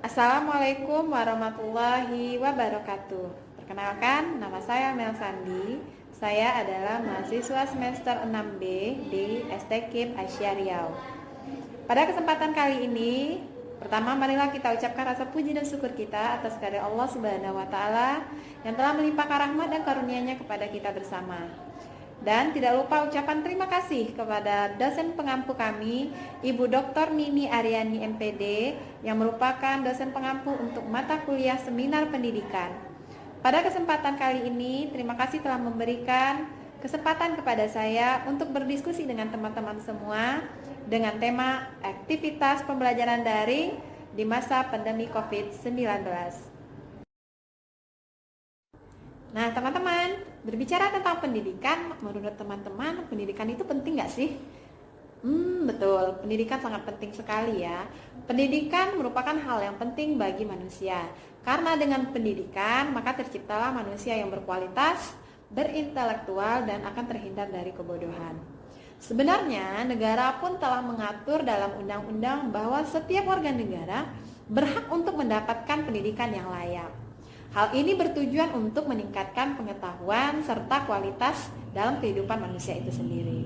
Assalamualaikum warahmatullahi wabarakatuh. Perkenalkan, nama saya Mel Sandi. Saya adalah mahasiswa semester 6B di STKIP Asia Riau. Pada kesempatan kali ini, pertama marilah kita ucapkan rasa puji dan syukur kita atas karya Allah Subhanahu wa taala yang telah melimpahkan rahmat dan karunia-Nya kepada kita bersama. Dan tidak lupa ucapan terima kasih kepada dosen pengampu kami, Ibu Dr. Nini Aryani MPD, yang merupakan dosen pengampu untuk mata kuliah seminar pendidikan. Pada kesempatan kali ini, terima kasih telah memberikan kesempatan kepada saya untuk berdiskusi dengan teman-teman semua dengan tema aktivitas pembelajaran daring di masa pandemi COVID-19. Nah teman-teman, berbicara tentang pendidikan, menurut teman-teman pendidikan itu penting gak sih? Betul, pendidikan sangat penting sekali ya. Pendidikan merupakan hal yang penting bagi manusia. Karena dengan pendidikan, maka terciptalah manusia yang berkualitas, berintelektual, dan akan terhindar dari kebodohan. Sebenarnya, negara pun telah mengatur dalam undang-undang bahwa setiap warga negara berhak untuk mendapatkan pendidikan yang layak. Hal ini bertujuan untuk meningkatkan pengetahuan serta kualitas dalam kehidupan manusia itu sendiri.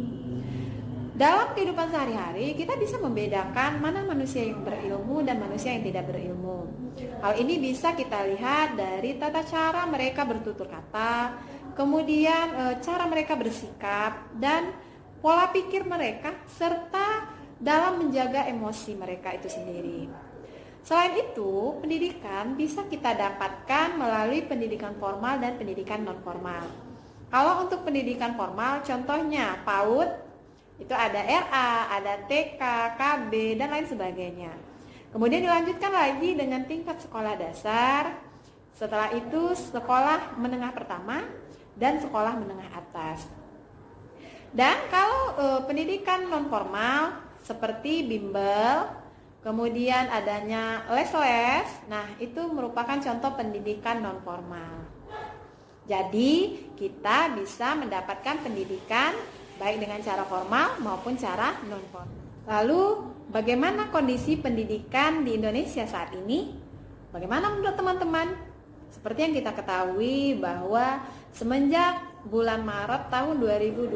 Dalam kehidupan sehari-hari, kita bisa membedakan mana manusia yang berilmu dan manusia yang tidak berilmu. Hal ini bisa kita lihat dari tata cara mereka bertutur kata, kemudian cara mereka bersikap, dan pola pikir mereka, serta dalam menjaga emosi mereka itu sendiri. Selain itu, pendidikan bisa kita dapatkan melalui pendidikan formal dan pendidikan non-formal. Kalau untuk pendidikan formal, contohnya PAUD, itu ada RA, ada TK, KB, dan lain sebagainya. Kemudian dilanjutkan lagi dengan tingkat sekolah dasar, setelah itu sekolah menengah pertama, dan sekolah menengah atas. Dan kalau pendidikan non-formal, seperti bimbel, kemudian adanya les-les, nah itu merupakan contoh pendidikan non-formal. Jadi kita bisa mendapatkan pendidikan baik dengan cara formal maupun cara non-formal. Lalu bagaimana kondisi pendidikan di Indonesia saat ini? Bagaimana menurut teman-teman? Seperti yang kita ketahui bahwa semenjak bulan Maret tahun 2020,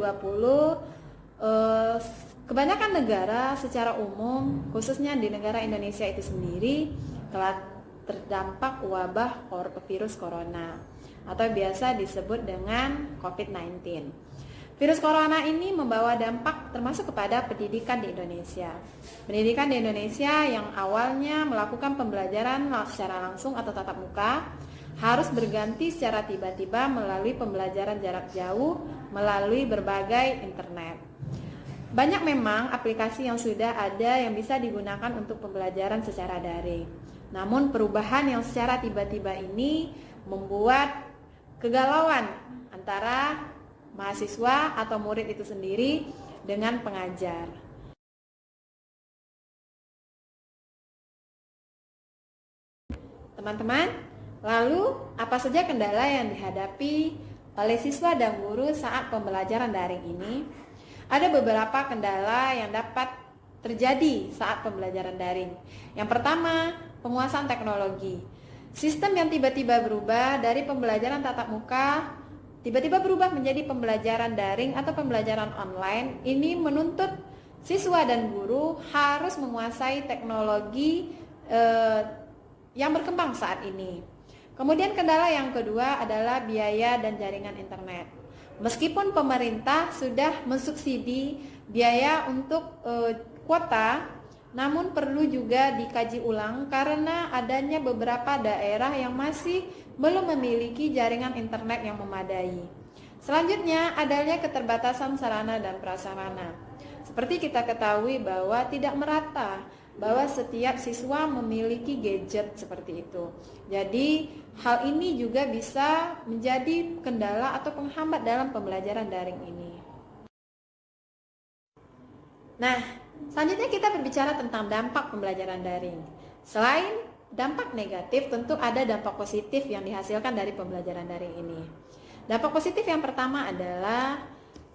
kebanyakan negara secara umum, khususnya di negara Indonesia itu sendiri, telah terdampak wabah virus corona atau biasa disebut dengan COVID-19. Virus corona ini membawa dampak termasuk kepada pendidikan di Indonesia. Pendidikan di Indonesia yang awalnya melakukan pembelajaran secara langsung atau tatap muka harus berganti secara tiba-tiba melalui pembelajaran jarak jauh melalui berbagai internet. Banyak memang aplikasi yang sudah ada yang bisa digunakan untuk pembelajaran secara daring. Namun perubahan yang secara tiba-tiba ini membuat kegalauan antara mahasiswa atau murid itu sendiri dengan pengajar. Teman-teman, lalu apa saja kendala yang dihadapi oleh siswa dan guru saat pembelajaran daring ini? Ada beberapa kendala yang dapat terjadi saat pembelajaran daring. Yang pertama, penguasaan teknologi. Sistem yang tiba-tiba berubah dari pembelajaran tatap muka, tiba-tiba berubah menjadi pembelajaran daring atau pembelajaran online. Ini menuntut siswa dan guru harus menguasai teknologi yang berkembang saat ini. Kemudian kendala yang kedua adalah biaya dan jaringan internet. Meskipun pemerintah sudah mensubsidi biaya untuk kuota, namun perlu juga dikaji ulang karena adanya beberapa daerah yang masih belum memiliki jaringan internet yang memadai. Selanjutnya, adanya keterbatasan sarana dan prasarana. Seperti kita ketahui bahwa tidak merata, bahwa setiap siswa memiliki gadget seperti itu. Jadi hal ini juga bisa menjadi kendala atau penghambat dalam pembelajaran daring ini. Nah, selanjutnya kita berbicara tentang dampak pembelajaran daring. Selain dampak negatif, tentu ada dampak positif yang dihasilkan dari pembelajaran daring ini. Dampak positif yang pertama adalah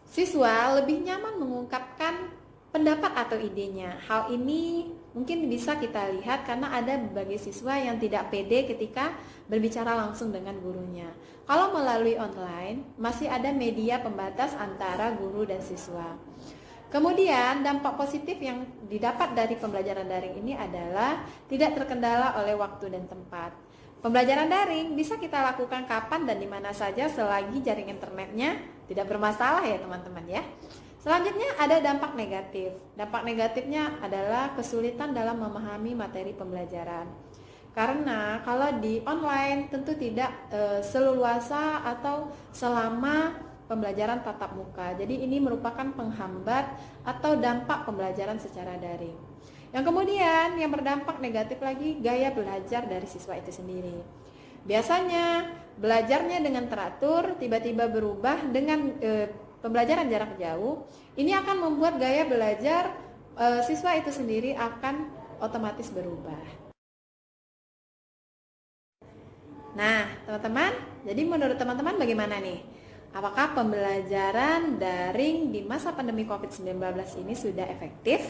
siswa lebih nyaman mengungkapkan pendapat atau idenya. Hal ini mungkin bisa kita lihat karena ada beberapa siswa yang tidak pede ketika berbicara langsung dengan gurunya. Kalau melalui online, masih ada media pembatas antara guru dan siswa. Kemudian dampak positif yang didapat dari pembelajaran daring ini adalah tidak terkendala oleh waktu dan tempat. Pembelajaran daring bisa kita lakukan kapan dan di mana saja selagi jaring internetnya tidak bermasalah ya teman-teman ya. Selanjutnya ada dampak negatif. Dampak negatifnya adalah kesulitan dalam memahami materi pembelajaran. Karena kalau di online tentu tidak seleluasa atau selama pembelajaran tatap muka. Jadi ini merupakan penghambat atau dampak pembelajaran secara daring. Yang kemudian yang berdampak negatif lagi gaya belajar dari siswa itu sendiri. Biasanya belajarnya dengan teratur tiba-tiba berubah dengan pembelajaran jarak jauh. Ini akan membuat gaya belajar siswa itu sendiri akan otomatis berubah. Nah, teman-teman, jadi menurut teman-teman bagaimana nih? Apakah pembelajaran daring di masa pandemi COVID-19 ini sudah efektif?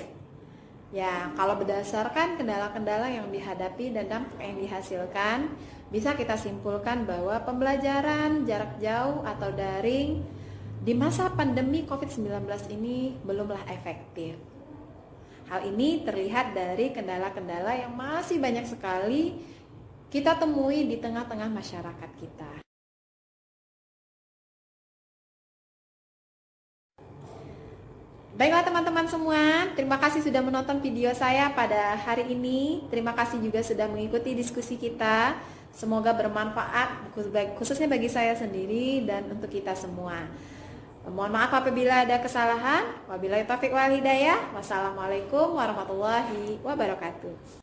Ya, kalau berdasarkan kendala-kendala yang dihadapi dan dampak yang dihasilkan, bisa kita simpulkan bahwa pembelajaran jarak jauh atau daring di masa pandemi COVID-19 ini belumlah efektif. Hal ini terlihat dari kendala-kendala yang masih banyak sekali kita temui di tengah-tengah masyarakat kita. Baiklah teman-teman semua, terima kasih sudah menonton video saya pada hari ini. Terima kasih juga sudah mengikuti diskusi kita. Semoga bermanfaat khususnya bagi saya sendiri dan untuk kita semua. Mohon maaf apabila ada kesalahan. Wabillahi taufiq wal hidayah. Wassalamualaikum warahmatullahi wabarakatuh.